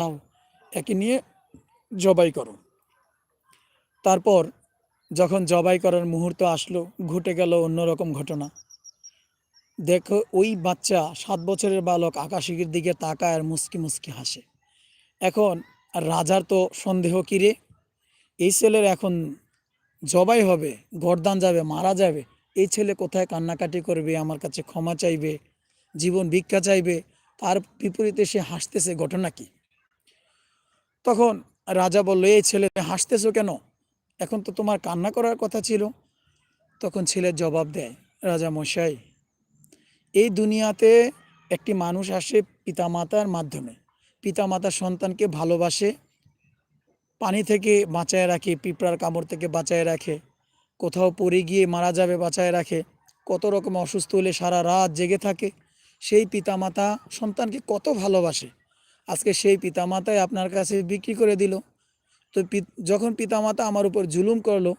দাও, একে নিয়ে জবাই করো। তারপর যখন জবাই করার মুহূর্ত আসলো, ঘটে গেল অন্যরকম ঘটনা। দেখো ওই বাচ্চা 7 বছরের বালক আকাশের দিকে তাকায় আর মুচকি মুচকি হাসে। এখন রাজার তো সন্দেহ, কিরে এই ছেলের এখন জবাই হবে, গর্দান যাবে, মারা যাবে, এই ছেলে কোথায় কান্নাকাটি করবে, আমার কাছে ক্ষমা চাইবে, জীবন ভিক্ষা চাইবে, তার বিপরীতে সে হাসতেছে, ঘটনা কি? তখন রাজা বলল, এই ছেলে হাসতেছো কেন? এখন তো তোমার কান্না করার কথা ছিল। তখন ছেলের জবাব দেয়, রাজা মশাই, এই দুনিয়াতে একটি মানুষ আসে পিতামাতার মাধ্যমে। পিতামাতা সন্তানকে ভালোবাসে, পানি থেকে বাঁচায় রাখে, পিঁপড়ার কামড় থেকে বাঁচায় রাখে, কোথাও পড়ে গিয়ে মারা যাবে বাঁচায় রাখে, কত রকম অসুস্থ হলে সারা রাত জেগে থাকে। সেই পিতামাতা সন্তানকে কত ভালোবাসে, আজকে সেই পিতামাতাই আপনার কাছে বিক্রি করে দিল। তো যখন পিতামাতা আমার উপর জুলুম করলো,